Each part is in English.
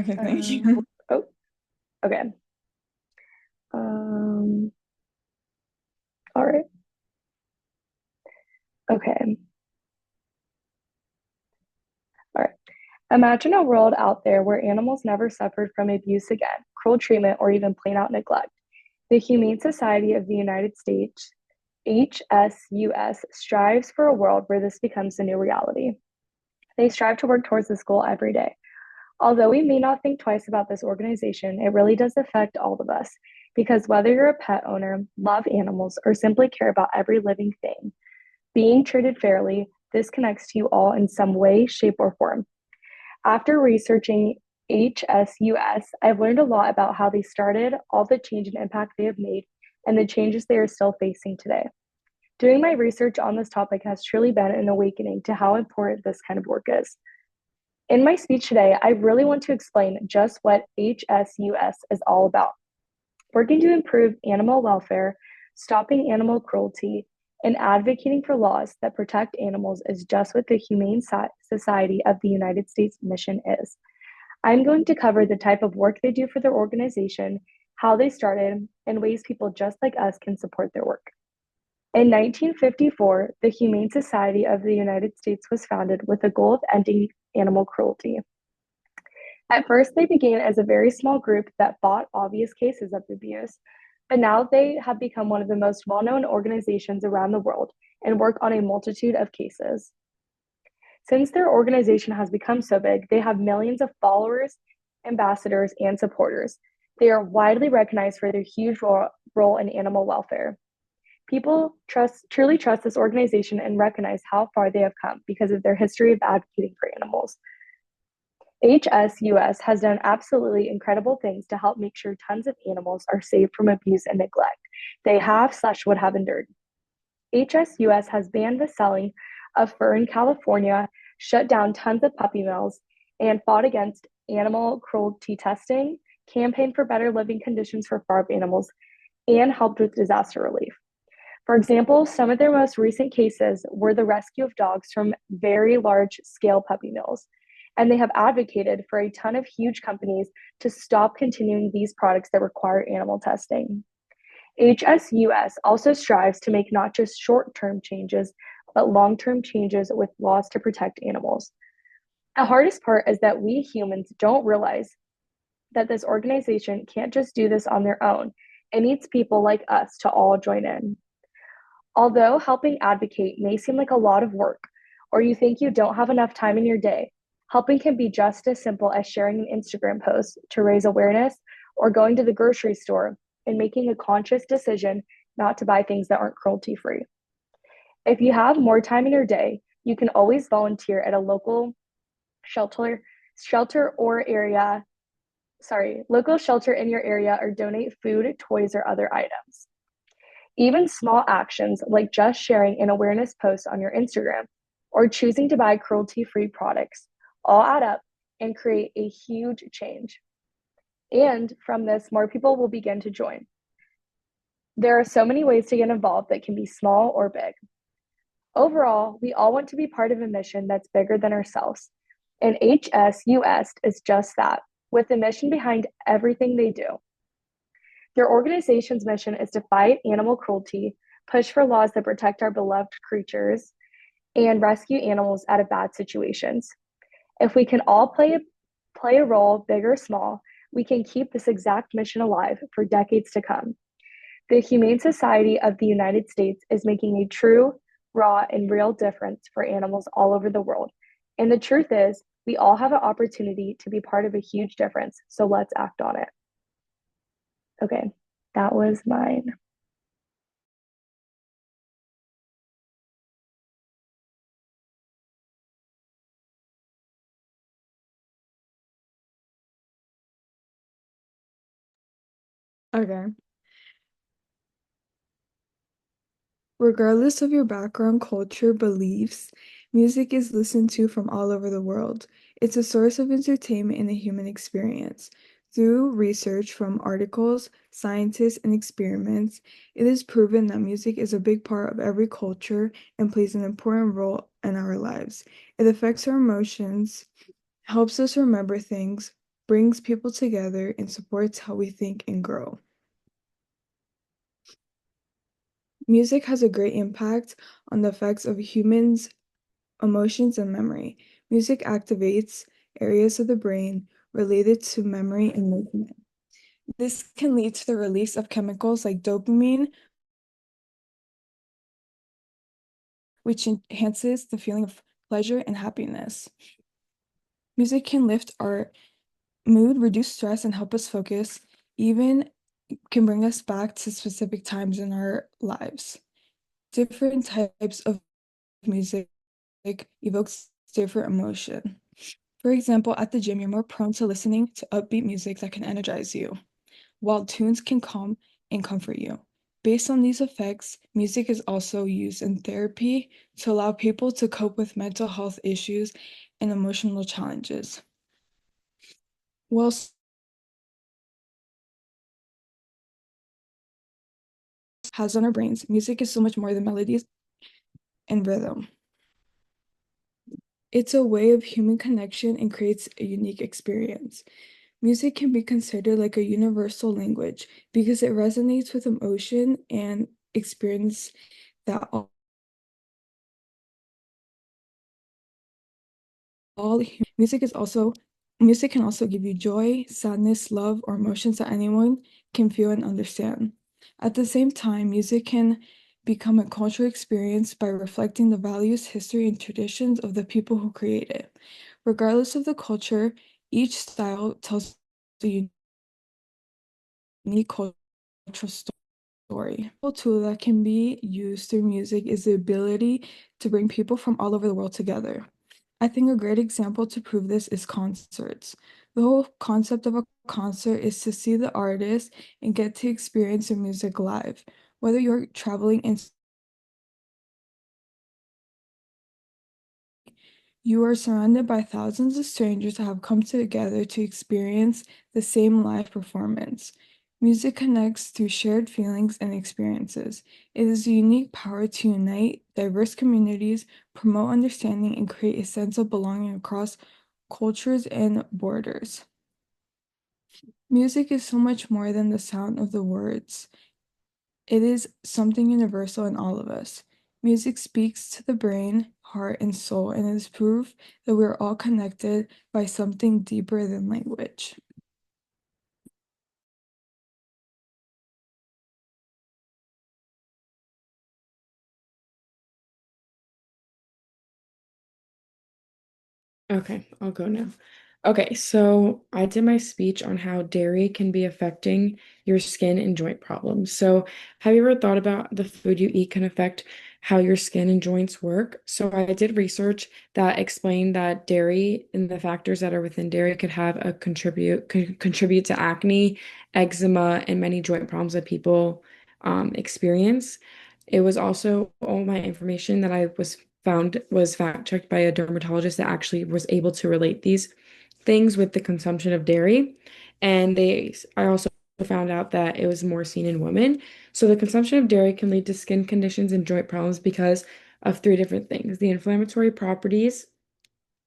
Okay, thank Uh, you. oh, okay. Um, all right. Okay. All right. Imagine a world out there where animals never suffered from abuse again, cruel treatment, or even plain out neglect. The Humane Society of the United States, HSUS, strives for a world where this becomes a new reality. They strive to work towards this goal every day. Although we may not think twice about this organization, it really does affect all of us because whether you're a pet owner, love animals, or simply care about every living thing, being treated fairly, this connects to you all in some way, shape, or form. After researching HSUS, I've learned a lot about how they started, all the change and impact they have made, and the changes they are still facing today. Doing my research on this topic has truly been an awakening to how important this kind of work is. In my speech today, I really want to explain just what HSUS is all about. Working to improve animal welfare, stopping animal cruelty, and advocating for laws that protect animals is just what the Humane Society of the United States mission is. I'm going to cover the type of work they do for their organization, how they started, and ways people just like us can support their work. In 1954, the Humane Society of the United States was founded with the goal of ending animal cruelty. At first, they began as a very small group that fought obvious cases of abuse, but now they have become one of the most well known organizations around the world and work on a multitude of cases. Since their organization has become so big, they have millions of followers, ambassadors, and supporters. They are widely recognized for their huge role in animal welfare. People truly trust this organization and recognize how far they have come because of their history of advocating for animals. HSUS has done absolutely incredible things to help make sure tons of animals are saved from abuse and neglect they have/would have endured. HSUS has banned the selling of fur in California, shut down tons of puppy mills, and fought against animal cruelty testing, campaigned for better living conditions for farm animals, and helped with disaster relief. For example, some of their most recent cases were the rescue of dogs from very large scale puppy mills. And they have advocated for a ton of huge companies to stop continuing these products that require animal testing. HSUS also strives to make not just short term changes, but long term changes with laws to protect animals. The hardest part is that we humans don't realize that this organization can't just do this on their own. It needs people like us to all join in. Although helping advocate may seem like a lot of work, or you think you don't have enough time in your day, helping can be just as simple as sharing an Instagram post to raise awareness or going to the grocery store and making a conscious decision not to buy things that aren't cruelty free. If you have more time in your day, you can always volunteer at a local shelter shelter or area, local shelter in your area or donate food, toys or other items. Even small actions like just sharing an awareness post on your Instagram or choosing to buy cruelty free products all add up and create a huge change. And from this, more people will begin to join. There are so many ways to get involved that can be small or big. Overall, we all want to be part of a mission that's bigger than ourselves. And HSUS is just that, with the mission behind everything they do. Their organization's mission is to fight animal cruelty, push for laws that protect our beloved creatures, and rescue animals out of bad situations. If we can all play a role, big or small, we can keep this exact mission alive for decades to come. The Humane Society of the United States is making a true, raw, and real difference for animals all over the world. And the truth is, we all have an opportunity to be part of a huge difference, so let's act on it. Okay, that was mine. Okay. Regardless of your background, culture, beliefs, music is listened to from all over the world. It's a source of entertainment in the human experience. Through research from articles, scientists, and experiments, it is proven that music is a big part of every culture and plays an important role in our lives. It affects our emotions, helps us remember things, brings people together, and supports how we think and grow. Music has a great impact on the effects of humans' emotions and memory. Music activates areas of the brain related to memory and movement. This can lead to the release of chemicals like dopamine, which enhances the feeling of pleasure and happiness. Music can lift our mood, reduce stress, and help us focus, even can bring us back to specific times in our lives. Different types of music evokes different emotion. For example, at the gym, you're more prone to listening to upbeat music that can energize you, while tunes can calm and comfort you. Based on these effects, music is also used in therapy to allow people to cope with mental health issues and emotional challenges. While has on our brains, music is so much more than melodies and rhythm. It's a way of human connection and creates a unique experience. Music can be considered like a universal language because it resonates with emotion and experience that music is also music can also give you joy, sadness, love, or emotions that anyone can feel and understand. At the same time, music can become a cultural experience by reflecting the values, history, and traditions of the people who create it. Regardless of the culture, each style tells a unique cultural story. A tool that can be used through music is the ability to bring people from all over the world together. I think a great example to prove this is concerts. The whole concept of a concert is to see the artist and get to experience their music live. Whether you're traveling in You are surrounded by thousands of strangers that have come together to experience the same live performance. Music connects through shared feelings and experiences. It is a unique power to unite diverse communities, promote understanding, and create a sense of belonging across cultures and borders. Music is so much more than the sound of the words. It is something universal in all of us. Music speaks to the brain, heart, and soul, and is proof that we're all connected by something deeper than language. Okay, I'll go now. Okay, so I did my speech on how dairy can be affecting your skin and joint problems. So, have you ever thought about the food you eat can affect how your skin and joints work? So, I did research that explained that dairy and the factors that are within dairy could have a contribute to acne, eczema, and many joint problems that people experience. It was also all my information that I was found was fact checked by a dermatologist that actually was able to relate these things with the consumption of dairy. And I also found out that it was more seen in women. So the consumption of dairy can lead to skin conditions and joint problems because of three different things: the inflammatory properties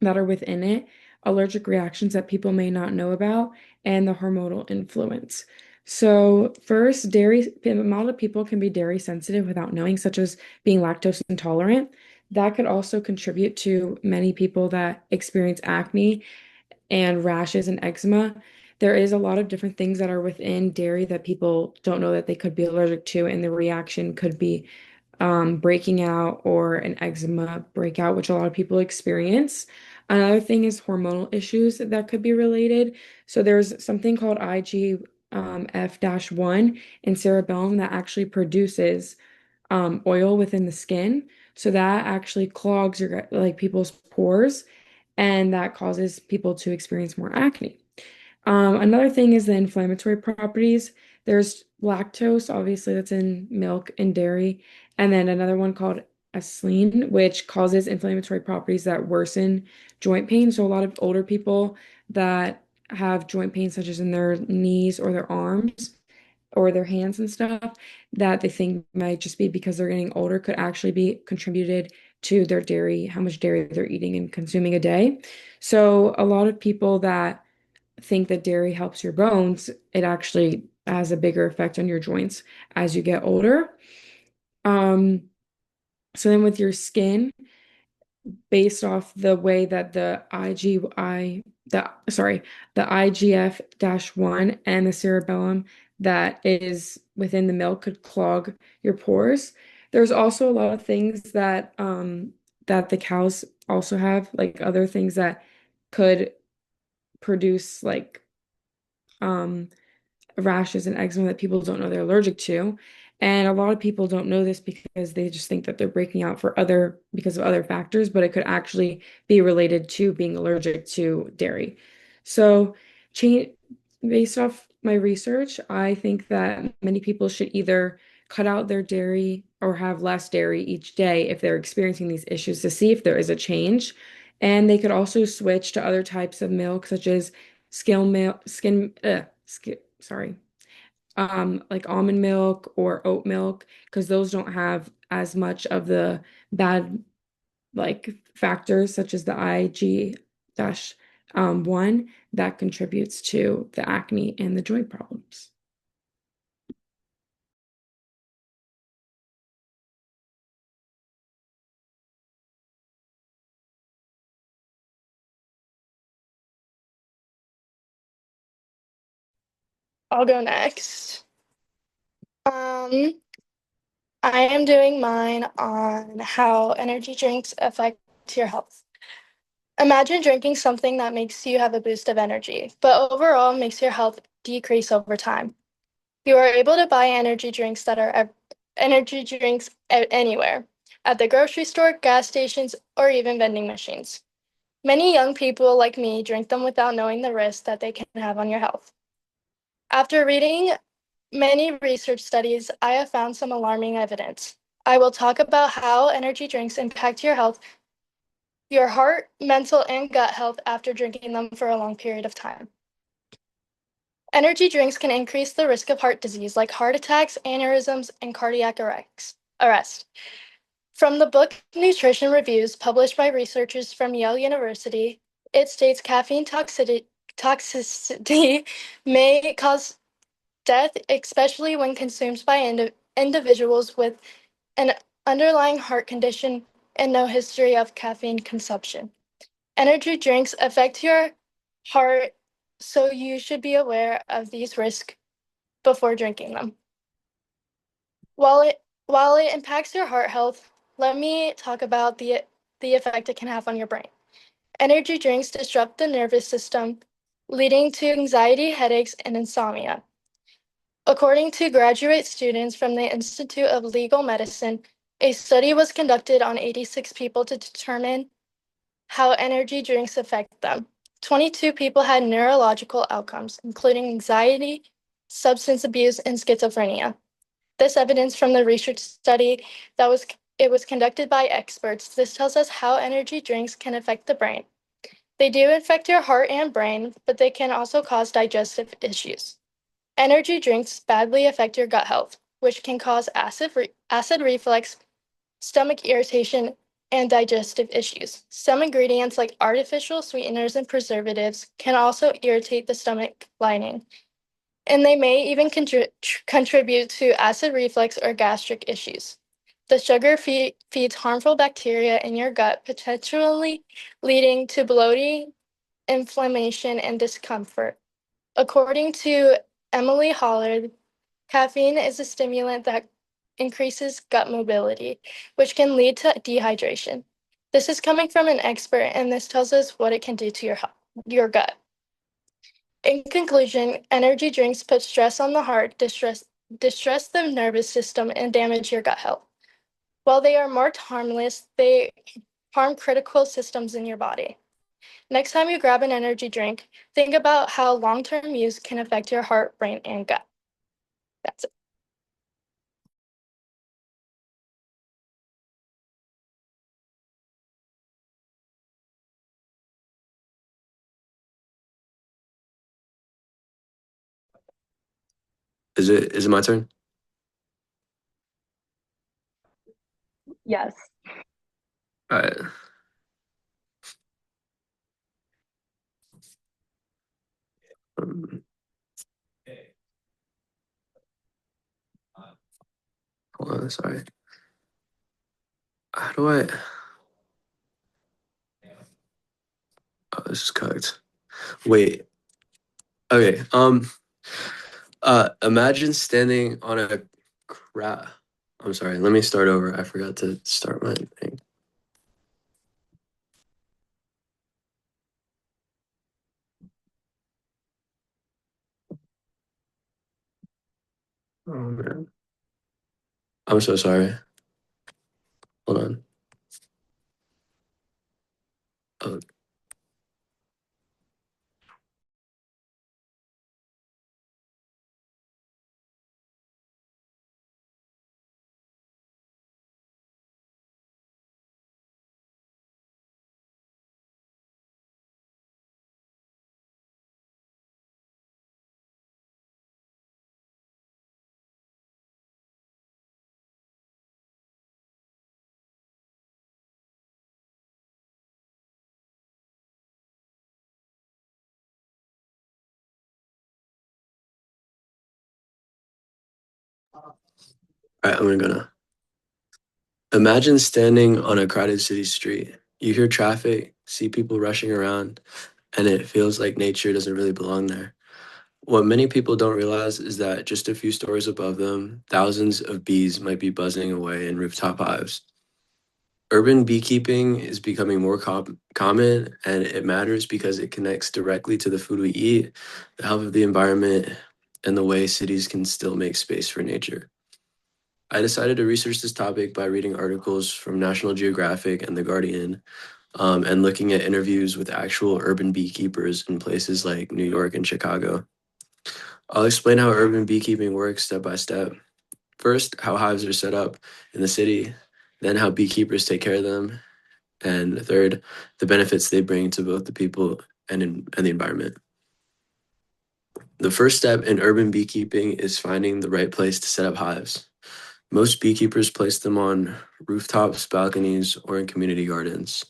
that are within it, allergic reactions that people may not know about, and the hormonal influence. So, first, dairy, a lot of people can be dairy sensitive without knowing, such as being lactose intolerant. That could also contribute to many people that experience acne and rashes and eczema. There is a lot of different things that are within dairy that people don't know that they could be allergic to, and the reaction could be breaking out or an eczema breakout, which a lot of people experience. Another thing is hormonal issues that could be related. So there's something called IGF-1 in cerebellum that actually produces oil within the skin. So that actually clogs your like people's pores, and that causes people to experience more acne. Another thing is the inflammatory properties. There's lactose, obviously, that's in milk and dairy, and then another one called acetylene, which causes inflammatory properties that worsen joint pain. So a lot of older people that have joint pain, such as in their knees or their arms or their hands and stuff, that they think might just be because they're getting older, could actually be contributed to their dairy, how much dairy they're eating and consuming a day. So a lot of people that think that dairy helps your bones, it actually has a bigger effect on your joints as you get older. Um, so then with your skin, based off the way that the IGF-1 and the cerebellum that is within the milk could clog your pores. There's also a lot of things that the cows also have, like other things that could produce like um rashes and eczema that people don't know they're allergic to. And a lot of people don't know this because they just think that they're breaking out because of other factors, but it could actually be related to being allergic to dairy. So, change based off my research, I think that many people should either cut out their dairy or have less dairy each day if they're experiencing these issues to see if there is a change. And they could also switch to other types of milk, such as sorry, like almond milk or oat milk, because those don't have as much of the bad like factors such as the IG dash one that contributes to the acne and the joint problems. I'll go next. Um, I am doing mine on how energy drinks affect your health. Imagine drinking something that makes you have a boost of energy, but overall makes your health decrease over time. You are able to buy energy drinks anywhere, at the grocery store, gas stations, or even vending machines. Many young people like me drink them without knowing the risk that they can have on your health. After reading many research studies, I have found some alarming evidence. I will talk about how energy drinks impact your health, your heart, mental, and gut health after drinking them for a long period of time. Energy drinks can increase the risk of heart disease like heart attacks, aneurysms, and cardiac arrest. From the book Nutrition Reviews, published by researchers from Yale University, it states caffeine toxicity may cause death, especially when consumed by individuals with an underlying heart condition and no history of caffeine consumption. Energy drinks affect your heart, so you should be aware of these risks before drinking them. While it impacts your heart health, let me talk about the effect it can have on your brain. Energy drinks disrupt the nervous system, leading to anxiety, headaches, and insomnia. According to graduate students from the Institute of Legal Medicine, a study was conducted on 86 people to determine how energy drinks affect them. 22 people had neurological outcomes, including anxiety, substance abuse, and schizophrenia. This evidence from the research study it was conducted by experts. This tells us how energy drinks can affect the brain. They do affect your heart and brain, but they can also cause digestive issues. Energy drinks badly affect your gut health, which can cause acid reflux, stomach irritation, and digestive issues. Some ingredients, like artificial sweeteners and preservatives, can also irritate the stomach lining, and they may even contribute to acid reflux or gastric issues. The sugar feeds harmful bacteria in your gut, potentially leading to bloating, inflammation, and discomfort. According to Emily Hollard, caffeine is a stimulant that increases gut mobility, which can lead to dehydration. This is coming from an expert, and this tells us what it can do to your gut. In conclusion, energy drinks put stress on the heart, distress the nervous system, and damage your gut health. While they are marked harmless, they harm critical systems in your body. Next time you grab an energy drink, think about how long-term use can affect your heart, brain, and gut. That's it. Is it my turn? Yes. All right. Um, hold on, sorry. How do I? Oh, this is cooked. Wait. Okay. Imagine standing on a crab. I'm sorry. Let me start over. I forgot to start my thing. Oh man. I'm so sorry. Hold on. Oh, all right. I'm gonna imagine standing on a crowded city street. You hear traffic, see people rushing around, and it feels like nature doesn't really belong there. What many people don't realize is that just a few stories above them, thousands of bees might be buzzing away in rooftop hives. Urban beekeeping is becoming more common, and it matters because it connects directly to the food we eat, the health of the environment, and the way cities can still make space for nature. I decided to research this topic by reading articles from National Geographic and The Guardian, and looking at interviews with actual urban beekeepers in places like New York and Chicago. I'll explain how urban beekeeping works step by step. First, how hives are set up in the city, then, how beekeepers take care of them, and third, the benefits they bring to both the people and the environment. The first step in urban beekeeping is finding the right place to set up hives. Most beekeepers place them on rooftops, balconies, or in community gardens.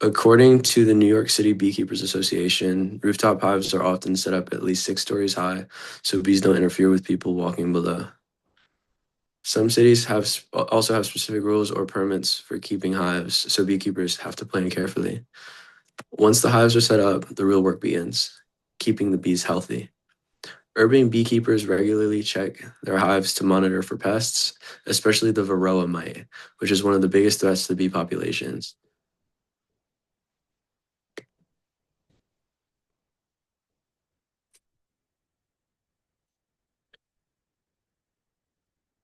According to the New York City Beekeepers Association, rooftop hives are often set up at least 6 stories high so bees don't interfere with people walking below. Some cities also have specific rules or permits for keeping hives, so beekeepers have to plan carefully. Once the hives are set up, the real work begins, keeping the bees healthy. Urban beekeepers regularly check their hives to monitor for pests, especially the varroa mite, which is one of the biggest threats to the bee populations.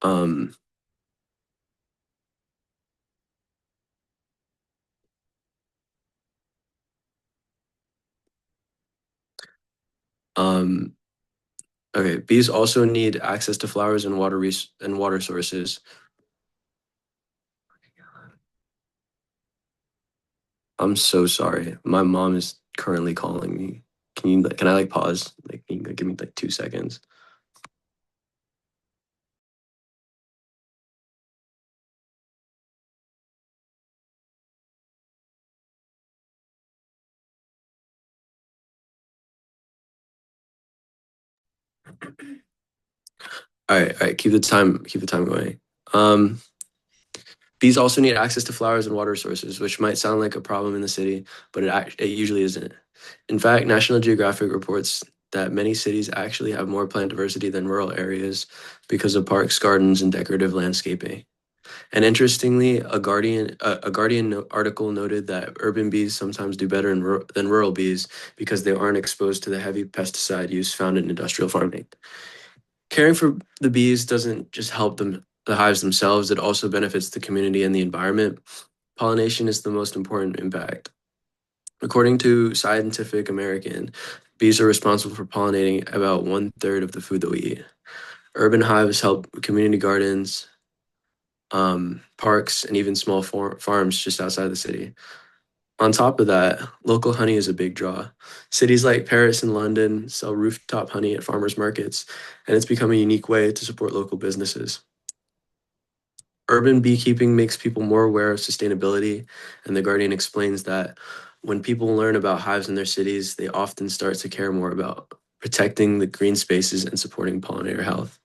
Um, um, okay, bees also need access to flowers and water sources. I'm so sorry. My mom is currently calling me. Can I like pause? Like, can you like, give me like 2 seconds? All right, keep the time going. Um, Bees also need access to flowers and water sources, which might sound like a problem in the city, but it usually isn't. In fact, National Geographic reports that many cities actually have more plant diversity than rural areas because of parks, gardens, and decorative landscaping. And interestingly, a Guardian article noted that urban bees sometimes do better than rural bees because they aren't exposed to the heavy pesticide use found in industrial farming. Caring for the bees doesn't just help the hives themselves, it also benefits the community and the environment. Pollination is the most important impact. According to Scientific American, bees are responsible for pollinating about 1/3 of the food that we eat. Urban hives help community gardens, parks, and even small farms just outside the city. On top of that, local honey is a big draw. Cities like Paris and London sell rooftop honey at farmers markets, and it's become a unique way to support local businesses. Urban beekeeping makes people more aware of sustainability, and The Guardian explains that when people learn about hives in their cities, they often start to care more about protecting the green spaces and supporting pollinator health.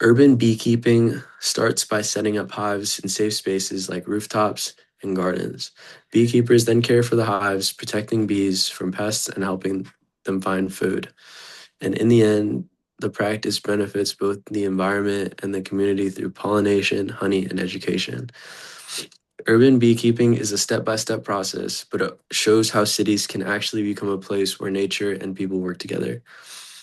Urban beekeeping starts by setting up hives in safe spaces like rooftops and gardens. Beekeepers then care for the hives, protecting bees from pests and helping them find food. And in the end, the practice benefits both the environment and the community through pollination, honey, and education. Urban beekeeping is a step-by-step process, but it shows how cities can actually become a place where nature and people work together.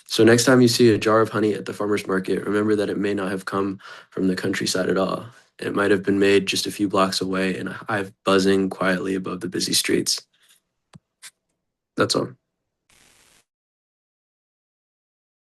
So next time you see a jar of honey at the farmer's market, remember that it may not have come from the countryside at all. It might have been made just a few blocks away in a hive buzzing quietly above the busy streets. That's all.